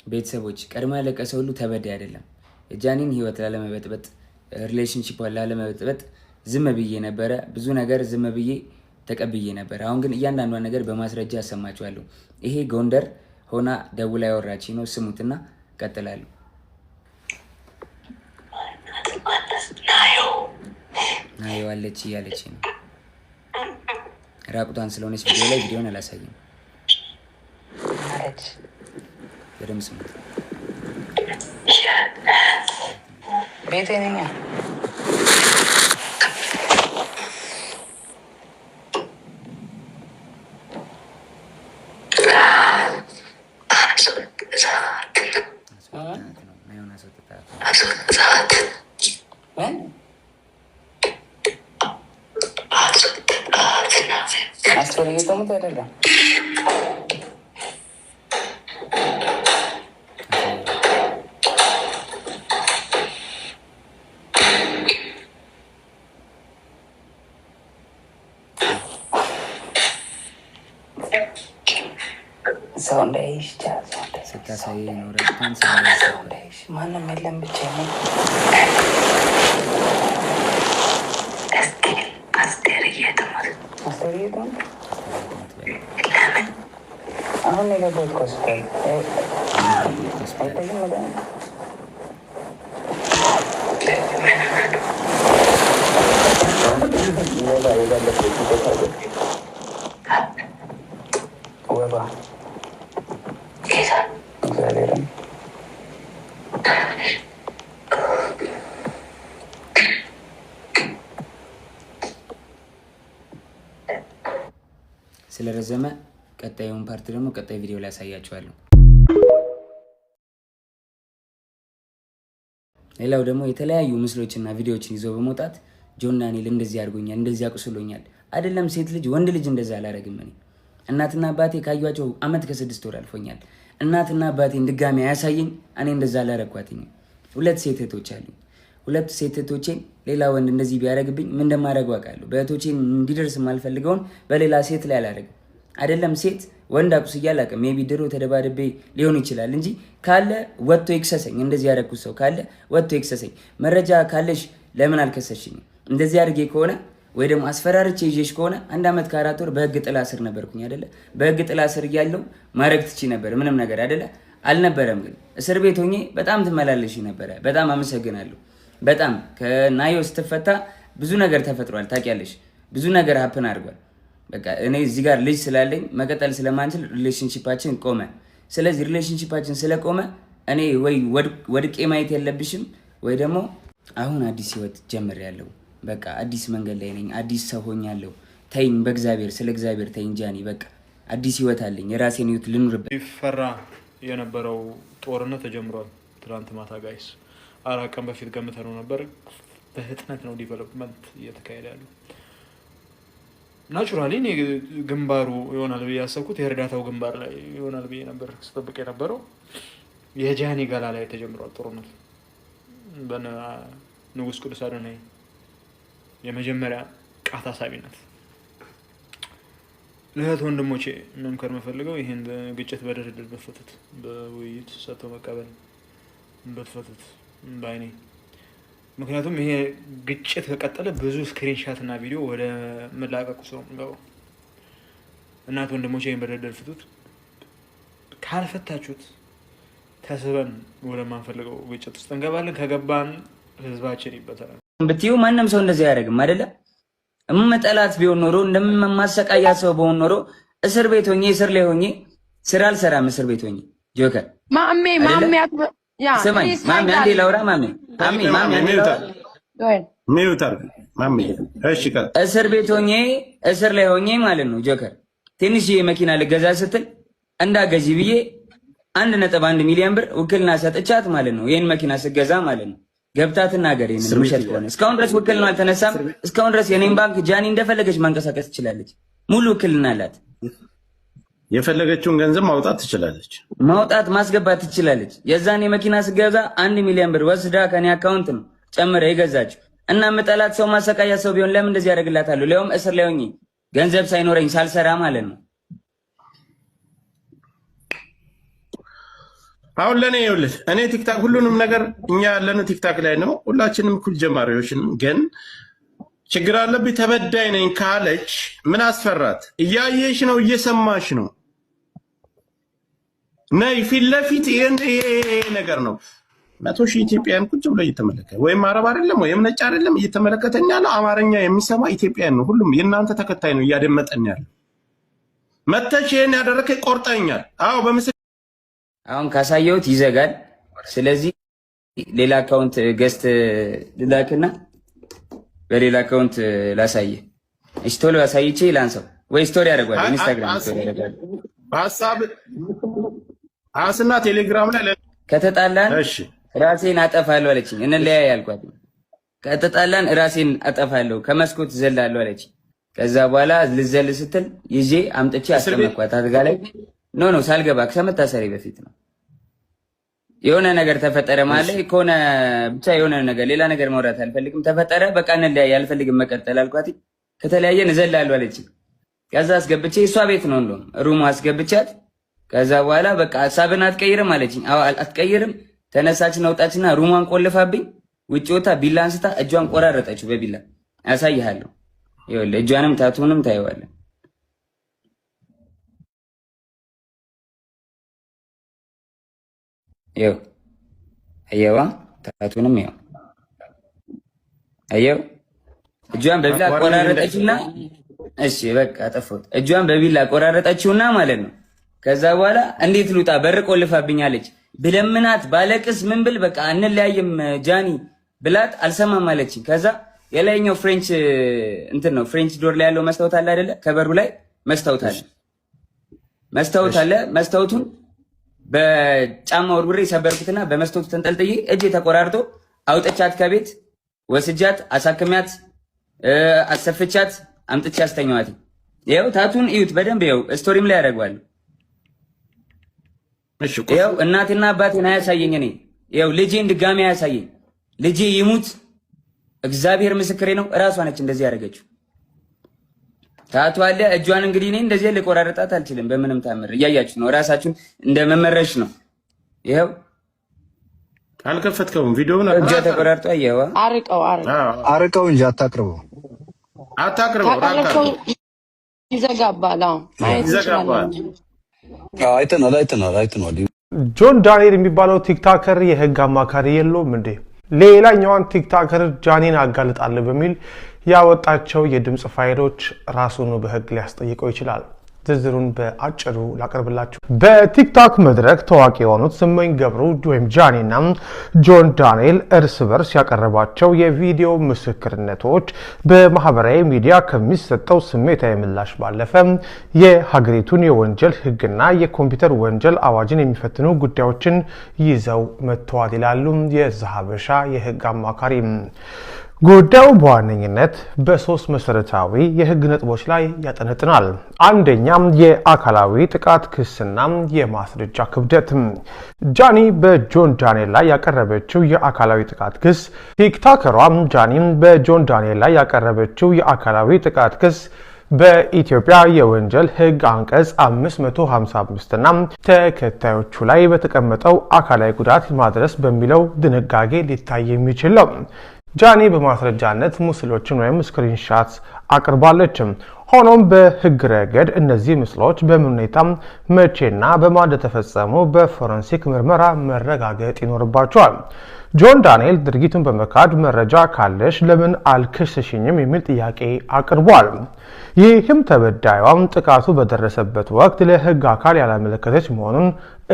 ቤተሰቦች ቀድማ ያለቀሰው ሁሉ ተበዳይ አይደለም። የጃኒን ህይወት ላለመበጥበጥ ሪሌሽንሺፑን ላለመበጥበጥ ዝም ብዬ ነበረ። ብዙ ነገር ዝም ብዬ ተቀብዬ ነበር። አሁን ግን እያንዳንዷን ነገር በማስረጃ አሰማችኋለሁ። ይሄ ጎንደር ሆና ደውላ ያወራችኝ ነው። ስሙትና ቀጥላለሁ። ናዮ አለች እያለች ነው። ራቁቷን ስለሆነች ቪዲዮ ላይ ቪዲዮን አላሳይም። በደምብ ስሙት። ቤቴ ነኝ። አይደለም ሰው እንዳይሽ ስታሳይ ኖረ ማንም የለም ብቻ ነው። አሁን የገባሁት ሆስፒታል አይታይም። ወባ እግዚአብሔርን ስለረዘመ ቀጣዩን ፓርት ደግሞ ቀጣይ ቪዲዮ ላይ ያሳያችኋለሁ። ሌላው ደግሞ የተለያዩ ምስሎችና ቪዲዮዎችን ይዞ በመውጣት ጆን ዳንኤል እንደዚህ አድርጎኛል፣ እንደዚህ አቁስሎኛል። አይደለም ሴት ልጅ ወንድ ልጅ እንደዛ አላረግም። እኔ እናትና አባቴ ካዩዋቸው አመት ከ6 ወር አልፎኛል። እናትና አባቴን ድጋሚ አያሳየኝ። እኔ እንደዛ አላረኳትኝ። 2 ሴት እህቶች አሉኝ። 2 ሴት እህቶቼን ሌላ ወንድ እንደዚህ ቢያረግብኝ ምን እንደማደርገው አውቃለሁ። በእህቶቼን እንዲደርስ የማልፈልገውን በሌላ ሴት ላይ አላረግም። አይደለም ሴት ወንድ አቁስዬ አላውቅም። ሜቢ ድሮ ተደባድቤ ሊሆን ይችላል እንጂ ካለ ወጥቶ ይክሰሰኝ። እንደዚህ ያደረኩት ሰው ካለ ወጥቶ ይክሰሰኝ። መረጃ ካለሽ ለምን አልከሰሽኝ? እንደዚህ አድርጌ ከሆነ ወይ ደግሞ አስፈራርቼ ይዤሽ ከሆነ 1 ዓመት ከ4 ወር በህግ ጥላ ስር ነበርኩኝ አይደለ? በህግ ጥላ ስር እያለሁ ማድረግ ትቺ ነበር ምንም ነገር አይደለ? አልነበረም። ግን እስር ቤት ሆኜ በጣም ትመላለሽ ነበረ። በጣም አመሰግናለሁ። በጣም ከናዮ ስትፈታ ብዙ ነገር ተፈጥሯል። ታውቂያለሽ፣ ብዙ ነገር ሀፕን አድርጓል። በቃ እኔ እዚህ ጋር ልጅ ስላለኝ መቀጠል ስለማንችል ሪሌሽንሺፓችን ቆመ። ስለዚህ ሪሌሽንሺፓችን ስለቆመ እኔ ወይ ወድቄ ማየት የለብሽም ወይ ደግሞ አሁን አዲስ ህይወት ጀምሬያለሁ። በቃ አዲስ መንገድ ላይ ነኝ። አዲስ ሰው ሆኛለሁ። ተይኝ፣ በእግዚአብሔር ስለ እግዚአብሔር ተይኝ ጃኒ። በቃ አዲስ ህይወት አለኝ። የራሴን ህይወት ልኑርበት። ይፈራ የነበረው ጦርነት ተጀምሯል። ትናንት ማታ ጋይስ 4 ቀን በፊት ገምተነው ነበር። በፍጥነት ነው ዲቨሎፕመንት እየተካሄደ ያለው። ናቹራሊ እኔ ግንባሩ ይሆናል ብዬ ያሰብኩት የእርዳታው ግንባር ላይ ይሆናል ብዬ ነበር ስጠብቅ የነበረው። የጃኒ ገላ ላይ ተጀምሯል ጦርነቱ። በነ ንጉስ ቅዱስ አዶናይ የመጀመሪያ ቃታ ሳቢነት ለእህት ወንድሞቼ መምከር የምፈልገው ይህን ግጭት በድርድር በፈቱት፣ በውይይት ሰጥቶ መቀበል በፈቱት ባይኔ። ምክንያቱም ይሄ ግጭት ከቀጠለ ብዙ ስክሪንሻት እና ቪዲዮ ወደ መላቀቁ ሰው ነው። እናት ወንድሞቼ ይሄን በድርድር ፍቱት። ካልፈታችሁት ተስበን ወደማንፈልገው ግጭት ውስጥ እንገባለን። ከገባን ህዝባችን ይበተናል። ብትዩ ማንም ሰው እንደዚህ አያደርግም አይደለ? እምጠላት ቢሆን ኖሮ እንደማሰቃያት ሰው በሆን ኖሮ እስር ቤት ሆኜ እስር ላይ ሆኜ ስራ አልሰራም። እስር ቤት ሆኜ ጆከር ማሜ ስማኝ፣ ማሜ አንዴ ላውራ። ማሜ እስር ቤት ሆኜ እስር ላይ ሆኜ ማለት ነው ጆከር ትንሽዬ መኪና ልገዛ ስትል እንዳገዢ ብዬ 1.1 ሚሊዮን ብር ውክልና ሰጥቻት ማለት ነው። ይሄን መኪና ስገዛ ማለት ነው። ገብታ ትናገር። ይሄን ምሸት ከሆነ እስካሁን ድረስ ውክልናው አልተነሳም። እስካሁን ድረስ የኔን ባንክ ጃኒ እንደፈለገች ማንቀሳቀስ ትችላለች። ሙሉ ውክልና አላት። የፈለገችውን ገንዘብ ማውጣት ትችላለች። ማውጣት ማስገባት ትችላለች። የዛኔ መኪና ስገዛ 1 ሚሊዮን ብር ወስዳ ከኔ አካውንት ነው ጨምረ የገዛችው። እና መጠላት ሰው ማሰቃያ ሰው ቢሆን ለምን እንደዚህ ያደርግላታለሁ? ለውም እስር ላይ ሆኜ ገንዘብ ሳይኖረኝ ሳልሰራ ማለት ነው። አሁን ለኔ ይኸውልህ እኔ ቲክታክ ሁሉንም ነገር እኛ ያለነው ቲክታክ ላይ ነው። ሁላችንም እኩል ጀማሪዎች ነን። ግን ችግር አለብኝ ተበዳይ ነኝ ካለች ምን አስፈራት? እያየሽ ነው፣ እየሰማሽ ነው። ነይ ፊት ለፊት ይሄ ነገር ነው። 100 ሺህ ኢትዮጵያውያን ቁጭ ብሎ እየተመለከተ ወይም አረብ አይደለም ወይም ነጭ አይደለም እየተመለከተኝ ያለው አማርኛ የሚሰማ ኢትዮጵያውያን ነው። ሁሉም የእናንተ ተከታይ ነው እያደመጠኝ ያለው። መተሽ ይሄን ያደረከ ቆርጠኛል። አዎ አሁን ካሳየሁት ይዘጋል። ስለዚህ ሌላ አካውንት ገስት ልላክና በሌላ አካውንት ላሳየ። እሺ ቶሎ አሳይቼ ላንሳው ወይ ስቶሪ ያደርጋል። ኢንስታግራም ስቶሪ ያደርጋል። ሐሳብ አስና ቴሌግራም ላይ ከተጣላን ራሴን አጠፋለሁ አለችኝ። እንለያይ አልኳት። ከተጣላን ራሴን አጠፋለሁ ከመስኮት ዘላለሁ አለችኝ። ከዛ በኋላ ልዘል ስትል ይዤ አምጥቼ አስቀመጥኳት አልጋ ላይ። ኖ ሳልገባ ከመታሰሪ በፊት ነው። የሆነ ነገር ተፈጠረ ማለት ከሆነ ብቻ የሆነ ነገር ሌላ ነገር ማውራት አልፈልግም። ተፈጠረ በቃ እንለያይ አልፈልግም መቀጠል አልኳት። ከተለያየን እዘላለሁ አለችኝ። ከዛ አስገብቼ እሷ ቤት ነው እንደውም ሩም አስገብቻት። ከዛ በኋላ በቃ ሀሳብን አትቀይርም አለችኝ። አዎ አትቀይርም። ተነሳችን አውጣችና ሩሟን ቆልፋብኝ ውጭ ወጣ ቢላ አንስታ እጇን ቆራረጠችው በቢላ። አሳይሃለሁ። ይኸውልህ እጇንም ታቱንም ታየዋለህ። ይኸው አየዋ ታቱንም ይኸው አየው። እጇን በቢላ ቆራረጠችውና እሺ በቃ አጠፋሁት። እጇን በቢላ ቆራረጠችውና ማለት ነው። ከዛ በኋላ እንዴት ልውጣ በር ቆልፋብኛለች። ብለምናት ባለቅስ ምን ብል በቃ እንለያይም ጃኒ ብላት አልሰማም አለችኝ። ከዛ የላይኛው ፍሬንች እንትን ነው ፍሬንች ዶር ላይ ያለው መስታወት አለ አይደለ? ከበሩ ላይ መስታወት አለ። መስታወቱን በጫማ ወርውሬ ሰበርኩትና በመስታወቱ ተንጠልጥዬ እጄ ተቆራርጦ አውጥቻት ከቤት ወስጃት አሳክሚያት አሰፍቻት አምጥቼ አስተኛዋት። ይኸው ታቱን እዩት በደንብ ይኸው ስቶሪም ላይ ያደርገዋለሁ። ይኸው እናትና አባቴን አያሳየኝ። እኔ ይኸው ልጄን ድጋሚ አያሳየኝ። ልጄ ይሙት እግዚአብሔር ምስክሬ ነው። እራሷ ነች እንደዚህ ያደረገችው። ታቱ አለ እጇን እንግዲህ እኔ እንደዚህ ልቆራረጣት አልችልም በምንም ታምር። እያያችሁ ነው ራሳችሁን እንደመመረሽ ነው። ይኸው አልከፈትከውም ቪዲዮውን እጇ ተቆራርጦ አየዋ። አርቀው እንጂ አታቅርበው። ይዘጋባል። አይተናል። ጆን ዳንኤል የሚባለው ቲክታከር የህግ አማካሪ የለውም እንዴ? ሌላኛዋን ቲክታከር ጃኒን አጋልጣለሁ በሚል ያወጣቸው የድምጽ ፋይሎች ራሱን በህግ ሊያስጠይቀው ይችላል። ዝርዝሩን በአጭሩ ላቀርብላችሁ። በቲክቶክ መድረክ ታዋቂ የሆኑት ስመኝ ገብሩ ወይም ጃኒና ጆን ዳንኤል እርስ በርስ ያቀረባቸው የቪዲዮ ምስክርነቶች በማህበራዊ ሚዲያ ከሚሰጠው ስሜታዊ ምላሽ ባለፈ የሀገሪቱን የወንጀል ህግና የኮምፒውተር ወንጀል አዋጅን የሚፈትኑ ጉዳዮችን ይዘው መጥተዋል ይላሉ የዛሀበሻ የህግ አማካሪ። ጉዳዩ በዋነኝነት በሶስት መሰረታዊ የህግ ነጥቦች ላይ ያጠነጥናል። አንደኛም የአካላዊ ጥቃት ክስና የማስረጃ ክብደት። ጃኒ በጆን ዳንኤል ላይ ያቀረበችው የአካላዊ ጥቃት ክስ ቲክቶከሯ ጃኒ በጆን ዳንኤል ላይ ያቀረበችው የአካላዊ ጥቃት ክስ በኢትዮጵያ የወንጀል ህግ አንቀጽ 555 እና ተከታዮቹ ላይ በተቀመጠው አካላዊ ጉዳት ማድረስ በሚለው ድንጋጌ ሊታይ የሚችል ነው። ጃኒ በማስረጃነት ምስሎችን ወይም ስክሪንሾት አቅርባለች። ሆኖም በህግ ረገድ እነዚህ ምስሎች በምን ሁኔታ መቼና በማን ተፈጸሙ በፎረንሲክ ምርመራ መረጋገጥ ይኖርባቸዋል። ጆን ዳንኤል ድርጊቱን በመካድ መረጃ ካለሽ ለምን አልከሰሽኝም የሚል ጥያቄ አቅርቧል። ይህም ተበዳዩም ጥቃቱ በደረሰበት ወቅት ለህግ አካል ያላመለከተች መሆኑን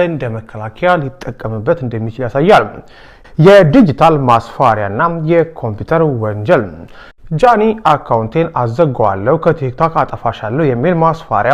እንደ መከላከያ ሊጠቀምበት እንደሚችል ያሳያል። የዲጂታል ማስፈራሪያና የኮምፒውተር ወንጀል። ጃኒ አካውንቴን አዘጋዋለሁ ከቲክቶክ አጠፋሻለሁ የሚል ማስፈራሪያ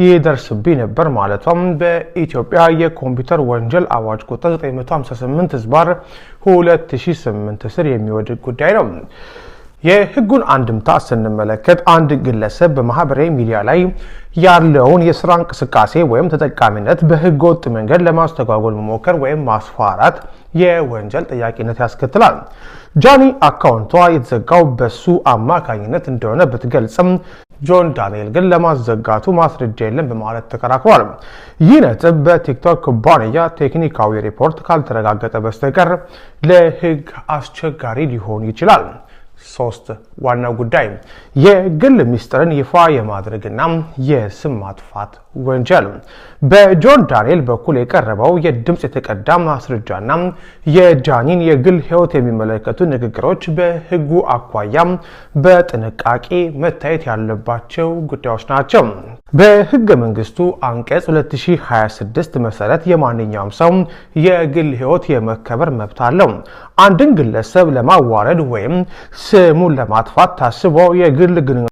ይደርስብኝ ነበር ማለቷም በኢትዮጵያ የኮምፒውተር ወንጀል አዋጅ ቁጥር 958/2008 ስር የሚወድቅ ጉዳይ ነው። የህጉን አንድምታ ስንመለከት አንድ ግለሰብ በማህበራዊ ሚዲያ ላይ ያለውን የስራ እንቅስቃሴ ወይም ተጠቃሚነት በህገ ወጥ መንገድ ለማስተጓጎል መሞከር ወይም ማስፈራራት የወንጀል ጠያቂነት ያስከትላል። ጃኒ አካውንቷ የተዘጋው በሱ አማካኝነት እንደሆነ ብትገልጽም ጆን ዳንኤል ግን ለማዘጋቱ ማስረጃ የለም በማለት ተከራክሯል። ይህ ነጥብ በቲክቶክ ኩባንያ ቴክኒካዊ ሪፖርት ካልተረጋገጠ በስተቀር ለህግ አስቸጋሪ ሊሆን ይችላል። 3 ዋናው ጉዳይ የግል ሚስጥርን ይፋ የማድረግና የስም ማጥፋት ወንጀል። በጆን ዳንኤል በኩል የቀረበው የድምጽ የተቀዳ ማስረጃና የጃኒን የግል ህይወት የሚመለከቱ ንግግሮች በህጉ አኳያ በጥንቃቄ መታየት ያለባቸው ጉዳዮች ናቸው። በህገ መንግስቱ አንቀጽ 2026 መሰረት የማንኛውም ሰው የግል ህይወት የመከበር መብት አለው። አንድን ግለሰብ ለማዋረድ ወይም ስሙን ለማጥፋት ታስቦ የግል ግንኙነት